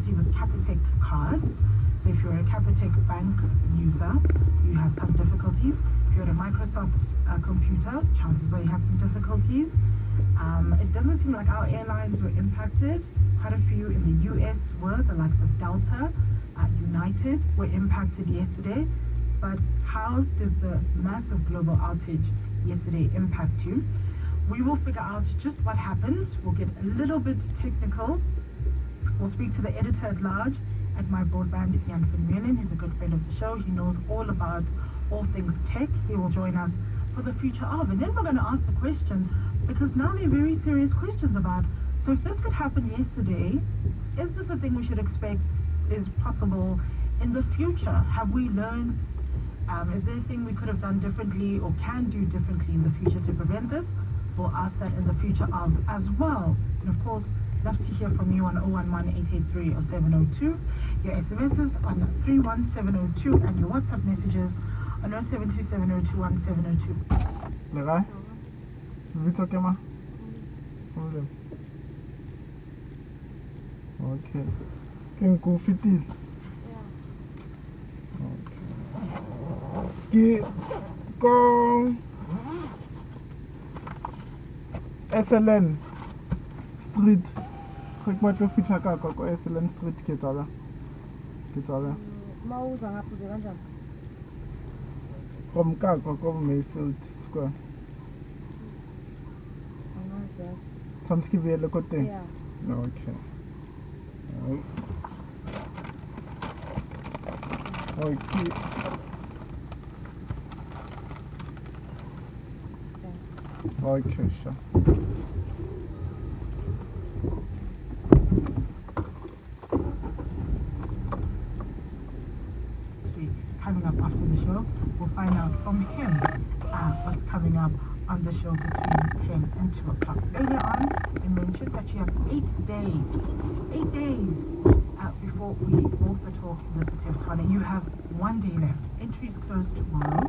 difficulty with Capitec cards. So if you're a Capitec bank user, you had some difficulties. If you're at a Microsoft computer, chances are you had some difficulties. It doesn't seem like our airlines were impacted. Quite a few in the US were, the likes of Delta, United were impacted yesterday. But how did the massive global outage yesterday impact you? We will figure out just what happened. We'll get a little bit technical. We'll speak to the editor at large at My Broadband, Jan van Meulen. He's a good friend of the show. He knows all about all things tech. He will join us for the future of. And then we're going to ask the question, because now they're very serious questions about, so if this could happen yesterday, is this a thing we should expect is possible in the future? Have we learned? Is there anything we could have done differently or can do differently in the future to prevent this? We'll ask that in the future of as well. And of course, love to hear from you on 011-883-0702, your SMSs on 31702, and your WhatsApp messages on 0727021702. Legai? It's okay, ma? Okay. Can go fit it. Okay. Go. SLN Street. Kijk maar of fiets gaan ko SLN Street ke tsala. Mauza ngapo ze kanjani? Ko Mayfield Square. Angazi. Samskivele ko te. Yeah. Okay. Okay. Okay, sure. Coming up after the show, we'll find out from him what's coming up on the show between 10 and 2 o'clock. Earlier on, you mentioned that you have 8 days before we walk the talk in the city of Tshwane. You have 1 day left. Entries close tomorrow.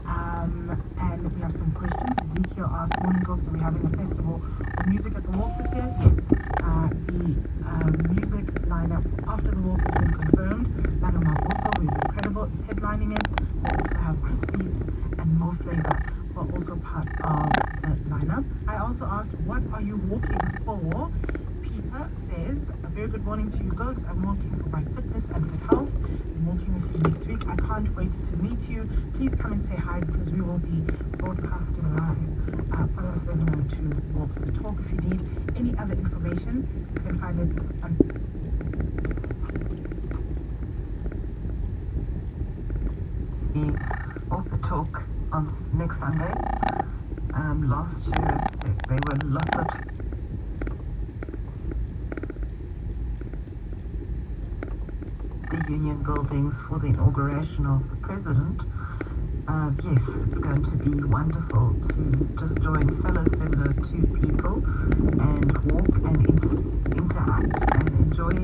And we have some questions. Ezekiel asked, morning girls, are we having a festival of music at the walk this year? Yes. The music lineup after the walk has been confirmed. Langamar also is incredible, is headlining it. We also have Chris Beats and Mo Flavor are also part of the lineup. I also asked, what are you walking for? Peter says, a very good morning to you guys. I'm walking for my fitness and good health. I'm walking with you next week. I can't wait to meet you. Please come and say hi, because we will be broadcasting live. Follow us anyone to walk the talk. If you need any other information, you can find it on Walk the Talk on next Sunday. Last year they were lots of the union buildings for the inauguration of the president. Yes, it's going to be wonderful to just join fellow similar to people and walk and interact and enjoy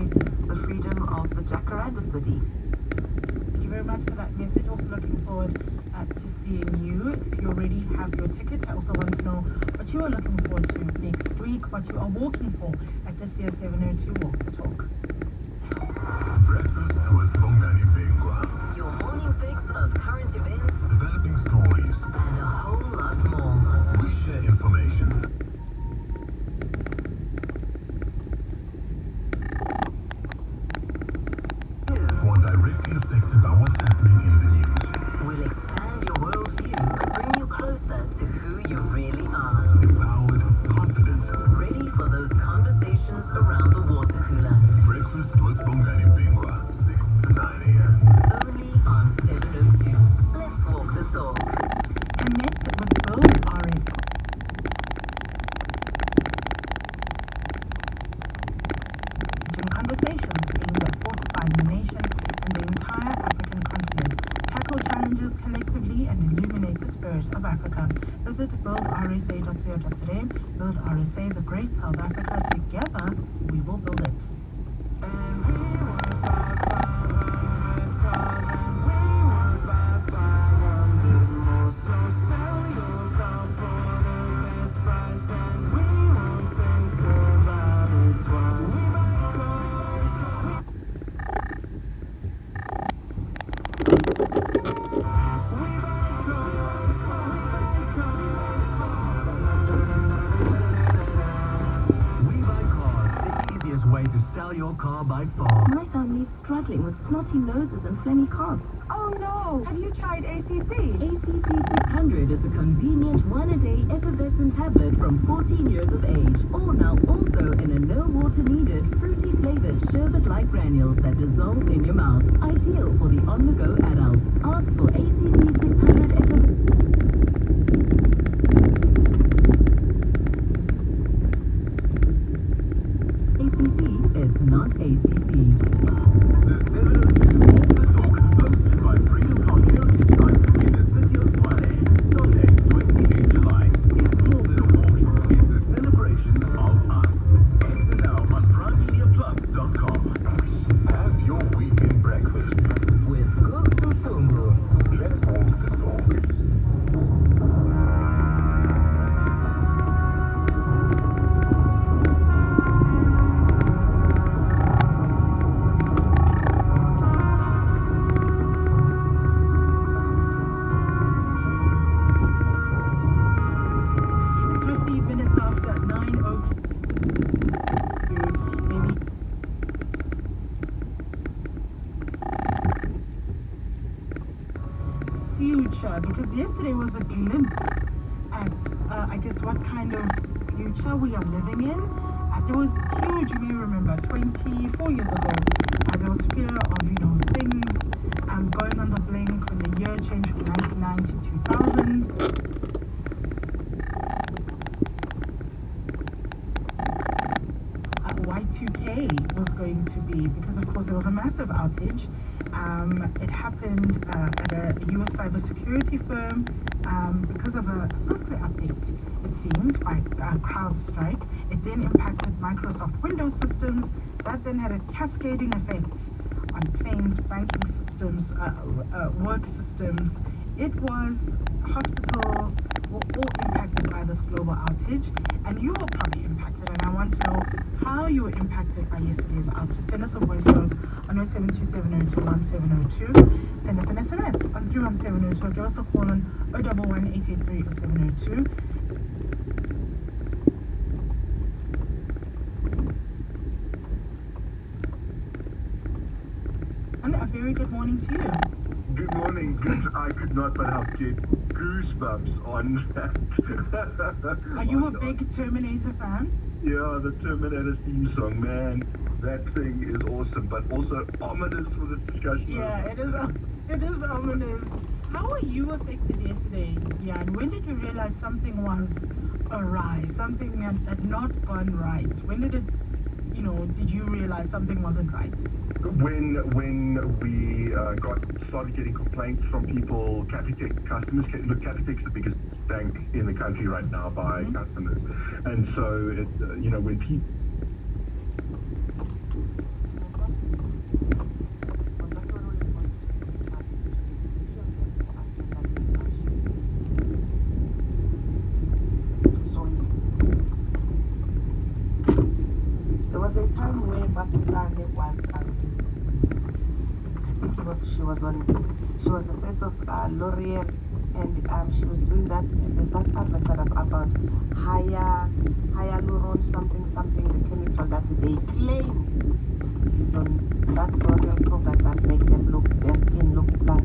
the freedom of the Jacaranda city. Thank you very much for that message. Also looking forward to seeing you. If you already have your ticket, I also want to know what you are looking forward to next week, what you are walking for at this year's 702 Walk the Talk. Breakfast with Bongani Bengwa. Your morning fix of current events, Developing stories. and a whole lot more. We share information. Who are directly affected by what's happening in the news. We'll expand your worldview and bring you closer to who you really are. Empowered, confident. Ready for those conversations around the water cooler. Breakfast with Bongani Bengwa. 6 to 9 a.m. Only on 702. Let's walk the talk. Connect with Bill RS. Conversations being the fortify the nation and the entire African continent. Tackle challenges collectively and illuminate the spirit of Africa. Visit buildrsa.co.za. Build RSA, the great South Africa. Together, we will build it. your car by far. My family's struggling with snotty noses and phlegmy coughs. Oh no! Have you tried ACC? ACC 600 is a convenient one-a-day effervescent tablet from 14 years of age. Or now also in a no water needed, fruity flavored sherbet-like granules that dissolve in your mouth. Ideal for the on-the-go adult. Ask for ACC 600 ACC, it's not ACC. The 702 Walk the Talk, hosted by Freedom Park Heritage Site in the city of Tshwane. Sunday, 28 July. It's more than a walk, it's a celebration of us. Enter now on PrimeMediaPlus.com. Have your weekend breakfast. With Kususungu. Let's walk the talk. It's 15 minutes after 9:02. Maybe future, because yesterday was a glimpse at, I guess, what kind of future we are living in. It was huge. You may remember 24 years ago, there was fear of, things going on the blink when the year changed from 99 to 2000. Y2K was going to be, because of course there was a massive outage. It happened at a US cybersecurity firm because of a software update, it seemed, by CrowdStrike. It then impacted Microsoft Windows systems. That then had a cascading effect on planes, banking systems, work systems. It was hospitals were all impacted by this global outage, and you were probably impacted, and I want to know how you were impacted by yesterday's outage. Send us a voice note on 0727021702. Send us an SMS on 31702, or give us a call on 011-883-0702. And a very good morning to you. Good morning. Good. I could not but have get goosebumps on that. Are you a big Terminator fan? Yeah, the Terminator theme song, man. That thing is awesome, but also ominous for this discussion. Yeah, it is ominous. How were you affected yesterday, Jan? When did you realize something was awry, something had not gone right? When did it, did you realize something wasn't right? When we started getting complaints from people, Capitec customers. Look, Capitec's the biggest bank in the country right now by customers, and so when people. There was a time where Basilane was, I think she was the face of L'Oreal, and she was doing that. There's that advert set up about hyaluron something, the chemical that they claim is on that L'Oreal product that make their skin look black.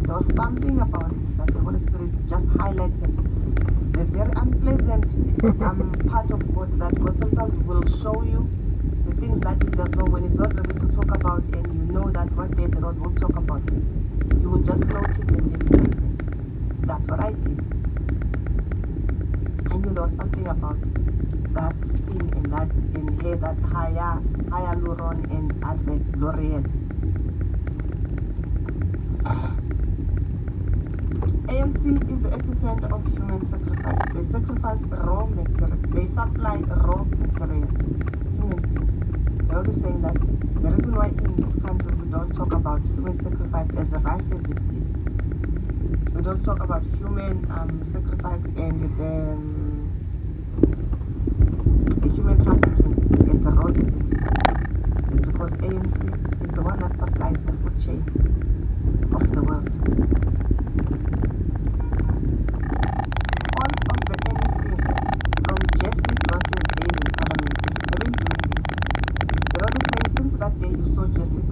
There was something about it that the Holy Spirit just highlighted. The very unpleasant part of God, that God sometimes will show you the things that He does know when He's not ready to talk about, and you know that one day the Lord will talk about this. You will just note it and then like it. That's what I did. I knew there was something about that skin and that in hair, that hyaluron and advert L'Oreal. ANC is the epicenter of human sacrifice. They sacrifice raw material. They supply raw material. Human beings. They're always saying that the reason why in this country we don't talk about human sacrifice as rife as it is. We don't talk about human sacrifice and the human trafficking as raw as it is. It's because ANC is the one that supplies the food chain of the world.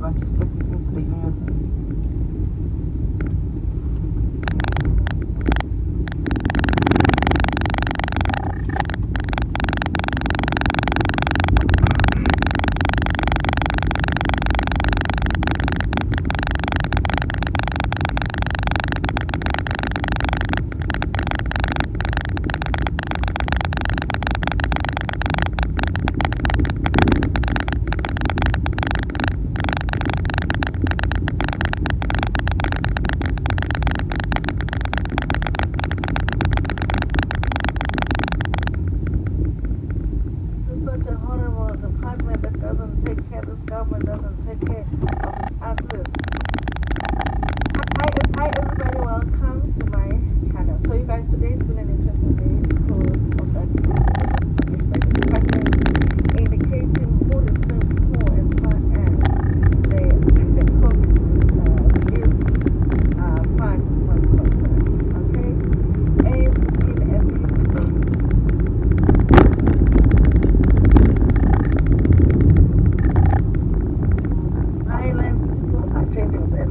registered into the union.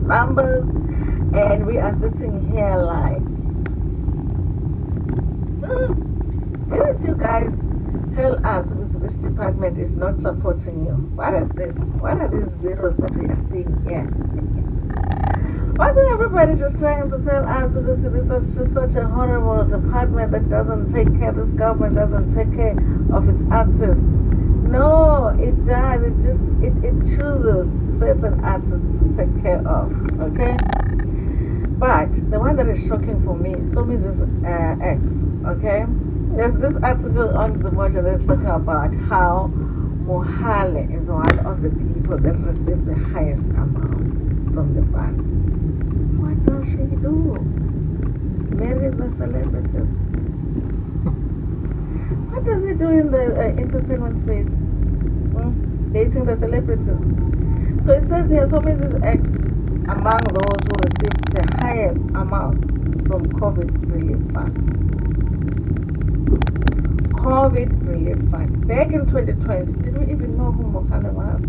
Numbers, and we are sitting here like, didn't you guys tell us this department is not supporting you? What is this? What are these zeros that we are seeing here? Wasn't everybody just trying to tell us that this is just such a horrible department that doesn't take care, this government doesn't take care of its artists? No, it does. It chooses certain artists to take care of, okay? But the one that is shocking for me, so means is X, okay? There's this article on Zimoja that's talking about how Mohale is one of the people that receive the highest amount from the fund. What does she do? Marry the celebrities. What does he do in the entertainment space? Dating the celebrities. So it says here, so Mrs. X among those who received the highest amount from COVID relief fund. COVID relief fund. Back in 2020, did we even know who Mohale was?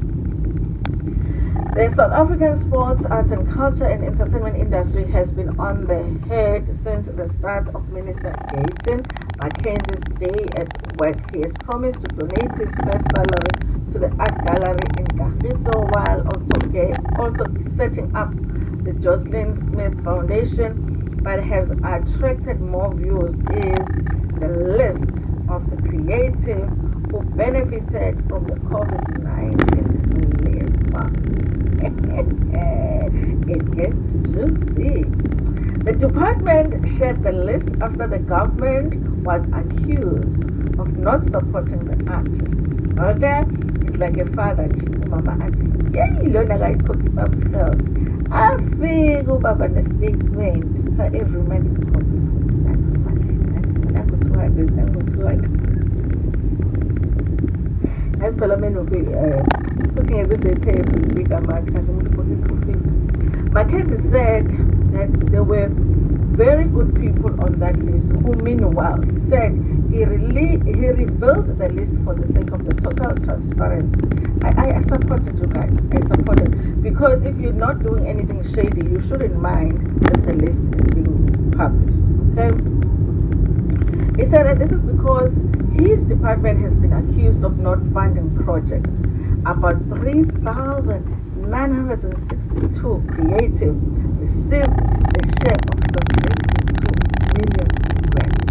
The South African sports, arts and culture and entertainment industry has been on the head since the start of Minister Daveyton Mackenzie's day at work. He has promised to donate his first salary to the art gallery in Kagiso while also setting up the Jocelyn Smith Foundation, but has attracted more views is the list of the creative who benefited from the COVID-19 relief fund. It gets juicy. The department shared the list after the government was accused of not supporting the artists. Okay? It's like a father, Mama Ati. Yeah, you learn a cookie himself. I feel Baba the statement. So every man is confused with that. I go 200, I go 200. As Parliament will be looking as if they pay a big amount, I think it's 250. Mackenzie said that there were very good people on that list who, meanwhile, said he revealed the list for the sake of the total transparency. I supported you guys. I supported. Because if you're not doing anything shady, you shouldn't mind that the list is being published. Okay? He said that this is because his department has been accused of not funding projects. About 3,962 creatives received a share of 72 million grants.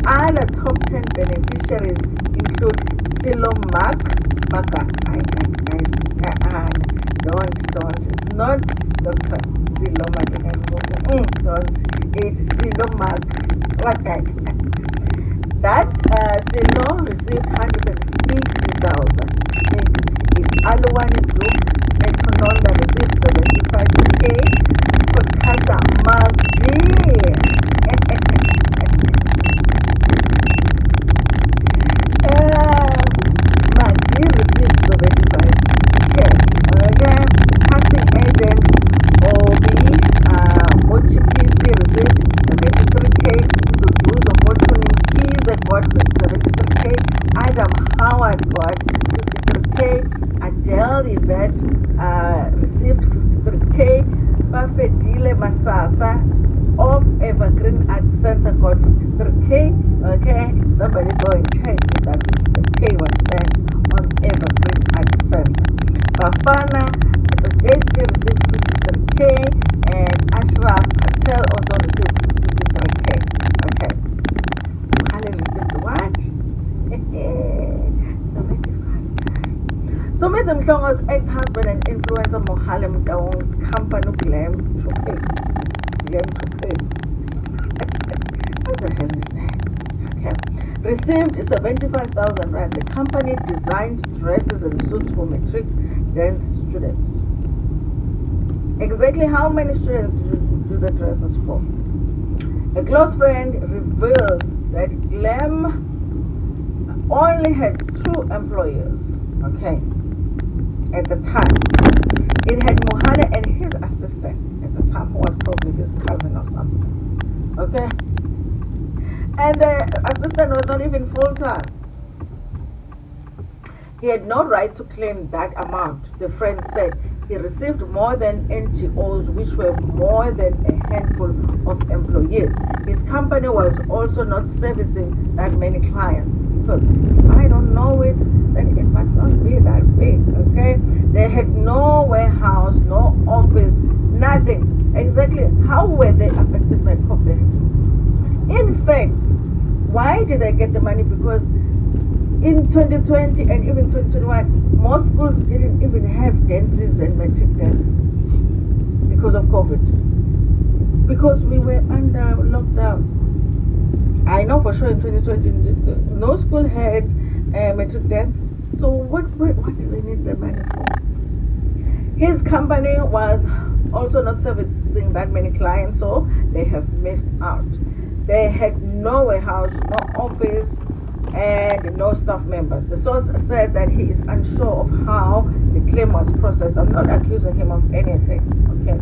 Other top 10 beneficiaries include Silo Mark Baka. Don't. It's not Dr. Silo Mark. Don't. It's Silo Mark. What guy? That Silo received 150,000. It's Aluwani Group, Metononda received 75K, podcaster Mark G. Mark G received 75K. Okay, casting agent Obi Mochi PC received 73K, producer Motoning Keys got 73K, Adam Howard got 53K, Adele tell you that received 53K. Bafedile Masasa of Evergreen Arts Center got 53K. Okay, somebody go and check that the K was spent on Evergreen Arts Center. Bafana, the JT received 53K, and Ashraf Patel also received 53K. Okay. Muhammad received what? 75K. So Ms. Mhlongo's ex-husband and influencer Mohalem Daung's company Glam to pay. What the hell is that? Okay. Received 75,000 rand. The company designed dresses and suits for matric dance students. Exactly how many students do the dresses for? A close friend reveals that Glam only had 2 employers. Okay. At the time, it had Mohale and his assistant at the time, who was probably his cousin or something. Okay? And the assistant was not even full time. He had no right to claim that amount. The friend said he received more than NGOs, which were more than a handful of employees. His company was also not servicing that many clients. Because if I don't know it, then it must not be that big, okay? They had no warehouse, no office, nothing. Exactly how were they affected by COVID? In fact, why did they get the money? Because in 2020 and even 2021, most schools didn't even have dances and matric dance because of COVID. Because we were under lockdown. I know for sure in 2020, no school had matric dance. So what do they need the money for? His company was also not servicing that many clients, so they have missed out. They had no warehouse, no office, and no staff members. The source said that he is unsure of how the claim was processed. I'm not accusing him of anything, okay?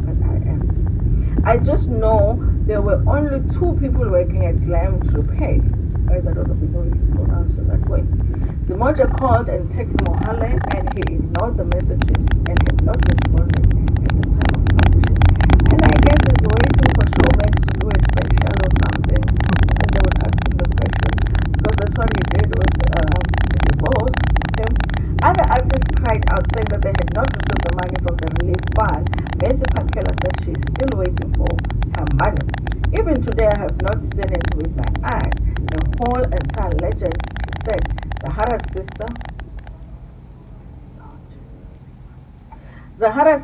But I am. I just know there were only 2 people working at Glam to pay. Guys, I don't know if you know it pronounced it that way. Zimoja called and texted Mohale, and he ignored the messages and had not responded at the time of publishing. And I guess he's waiting for Showmax to do a special or something, and they would ask him the question, because that's what he did with the divorce. Okay? Other artists cried out saying that they had not received the money from the relief fund. Mercy Pankela said she is still waiting for her money. Even today, I have not seen it with my eyes. The whole entire legend, she said, Zahara's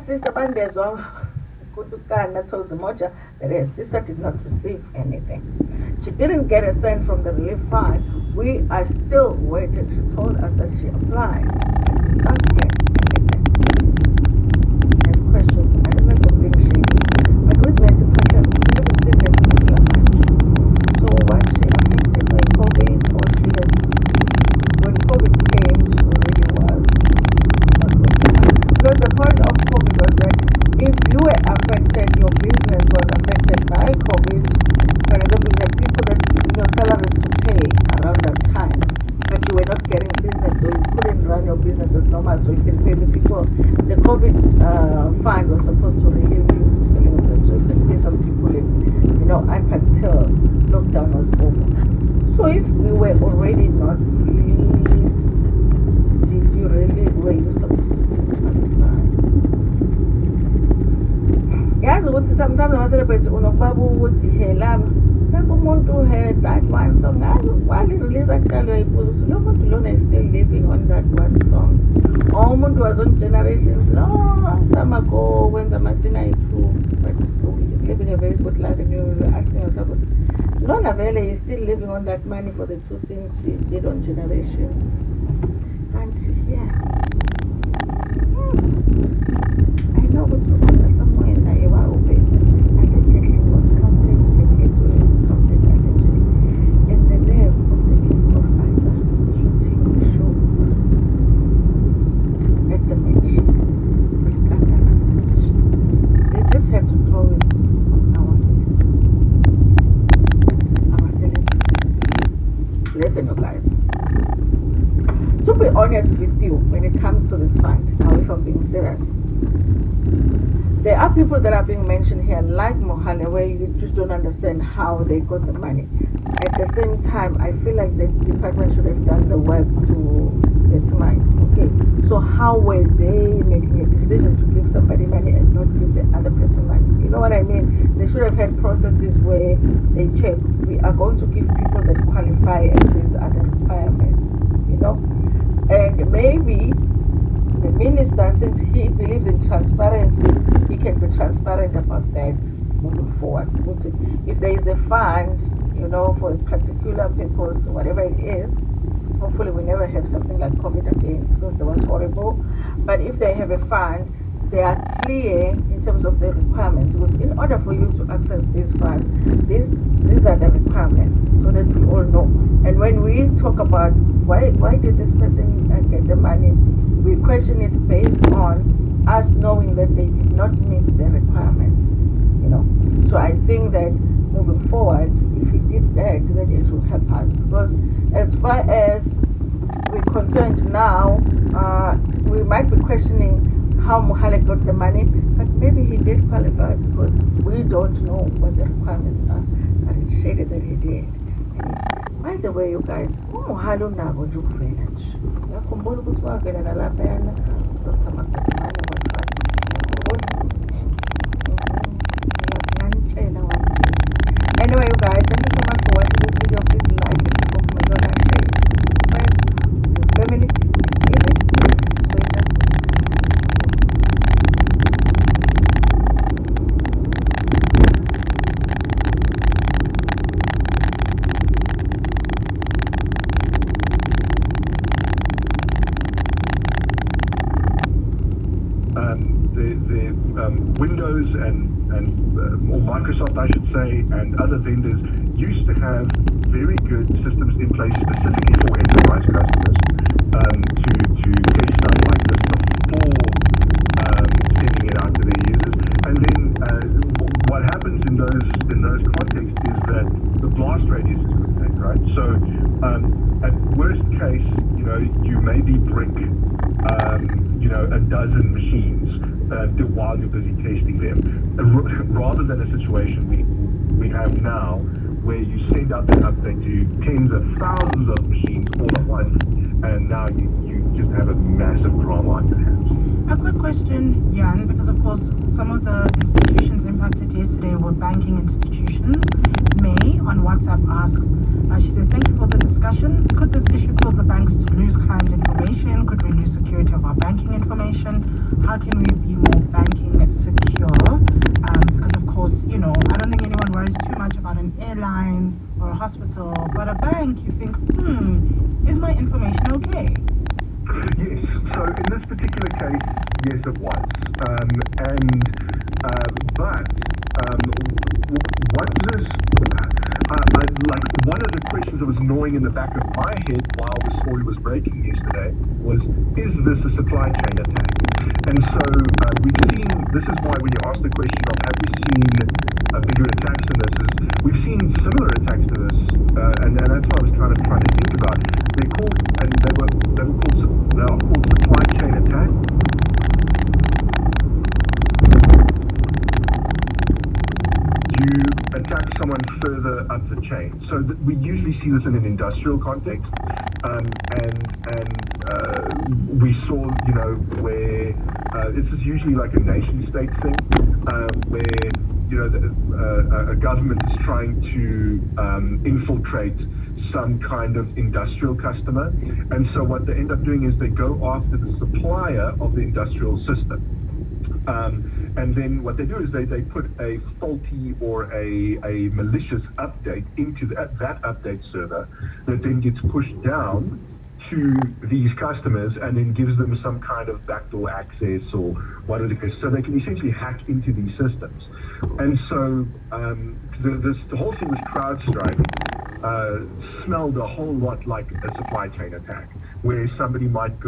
sister, Bandezwa Kutukana, told Zimoja that her sister did not receive anything. She didn't get a cent from the relief fund. We are still waiting. She told us that she applied and did not get anything. And questions, I don't know if I'm being shady, but with Mercy Pankela, we haven't seen Mercy Pankela much. So was she affected by COVID, or she has, when COVID came, she already was not working? Because the point of COVID was that if you were affected, your business was affected by COVID. For example, you had people that your salaries to pay around that time, but you were not getting business, so you couldn't run your business as normal, so you can pay the people. The COVID fund was supposed to relieve you a little bit, so you can pay some people in, up until lockdown was over. So if we were already not free, did you really, were you supposed to be qualified? Yazi ukuthi sometimes ama-celebrate unokubabu ukuthi hela lapho umuntu had that one song walirelease akuqala uyayibuza ukuthi lo muntu lona is still living on that one song, or umuntu was on generations long time ago wenza amasina ayi-2 but living a very good life, and you were asking yourself, Lona Vele is still living on that money for the 2 scenes she did on Generations. And yeah, I know what to do somewhere in Iowa open. Allegedly was counted, the kids were counted allegedly. And the name of the kids of either shooting the show at the match was scandalous. They just had to throw it on our faces. Our celebrities. Listen, you guys. To be honest with you, from being serious. There are people that are being mentioned here, like Mohale, where you just don't understand how they got the money. At the same time, I feel like the department should have done the work to get money. Okay, so how were they making a decision to give somebody money and not give the other person money? You know what I mean? They should have had processes where they check, we are going to give people that qualify and these are the requirements, you know? And maybe the minister, since he believes in transparency, he can be transparent about that moving forward. If there is a fund, you know, for a particular purpose, whatever it is, hopefully we never have something like COVID again because that was horrible. But if they have a fund, they are clear in terms of the requirements. Because in order for you to access these funds, these are the requirements so that we all know. And when we talk about why did this person get the money, we question it based on us knowing that they did not meet the requirements, you know. So I think that moving forward, if he did that, then it will help us. Because as far as we're concerned now, we might be questioning how Mohale got the money, but maybe he did qualify because we don't know what the requirements are. But it's shaded that he did. And by the way, you guys, Mohale unako nje ukuvela nje. Ngiyakhumbula ukuthi wavela nalaphayana Dr. Makhotimane wafaka. Anyway, you guys, thank you so much for watching this video. Please like it, comment, and share. Friends, your family, even strangers. Windows or Microsoft, I should say, and other vendors used to have very good systems in place specifically for enterprise customers to test stuff like this before sending it out to their users. And then what happens in those contexts is that the blast radius is good, right? So at worst case, you know, you maybe brick a dozen machines while you're busy testing them, rather than a situation we have now where you send out that update to tens of thousands of machines all at once, and now you just have a massive drama on your hands. A quick question, Jan, because of course some of the institutions impacted yesterday were banking institutions. May on WhatsApp asks, she says, thank you for the discussion. Could this issue cause the banks to lose client information? Could we lose security of our banking information? How can we be more banking secure? Because of course, you know, I don't think anyone worries too much about an airline or a hospital, but a bank, you think, is my information okay? Yes, so in this particular case, yes it was. What this, like one of the questions that was gnawing in the back of my head while the story was breaking yesterday was, is this a supply chain attack? And so we've seen, this is why when you ask the question of have we seen bigger attacks than this, is we've seen similar attacks to this, and that's what I was kind of trying to think about. They are called supply chain attack. You attack someone further up the chain. So we usually see this in an industrial context, and we saw, you know, where this is usually like a nation-state thing, where, you know, a government is trying to infiltrate some kind of industrial customer, and so what they end up doing is they go after the supplier of the industrial system. And then what they do is they put a faulty or a malicious update into that update server that then gets pushed down to these customers and then gives them some kind of backdoor access or whatever, so they can essentially hack into these systems. And so the whole thing with CrowdStrike smelled a whole lot like a supply chain attack, where somebody might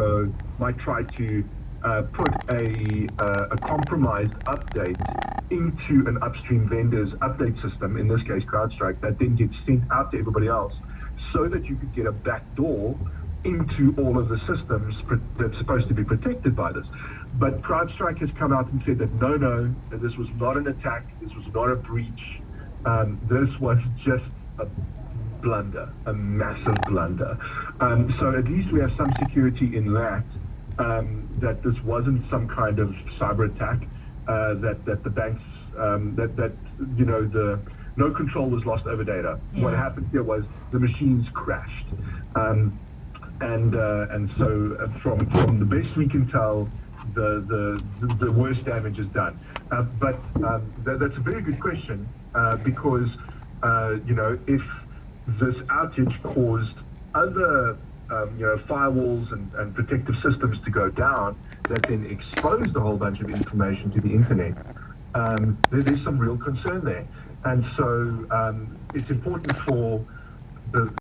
try to put a compromised update into an upstream vendor's update system, in this case CrowdStrike, that then gets sent out to everybody else so that you could get a backdoor into all of the systems that's supposed to be protected by this. But CrowdStrike has come out and said that no, that this was not an attack, this was not a breach, this was just a blunder, a massive blunder. So at least we have some security in that, that this wasn't some kind of cyber attack, that the banks, no control was lost over data. Yeah. What happened here was the machines crashed. And so from the best we can tell, the worst damage is done. But that's a very good question, because if this outage caused other firewalls and protective systems to go down, that then exposed a whole bunch of information to the internet, there's some real concern there. And so it's important for the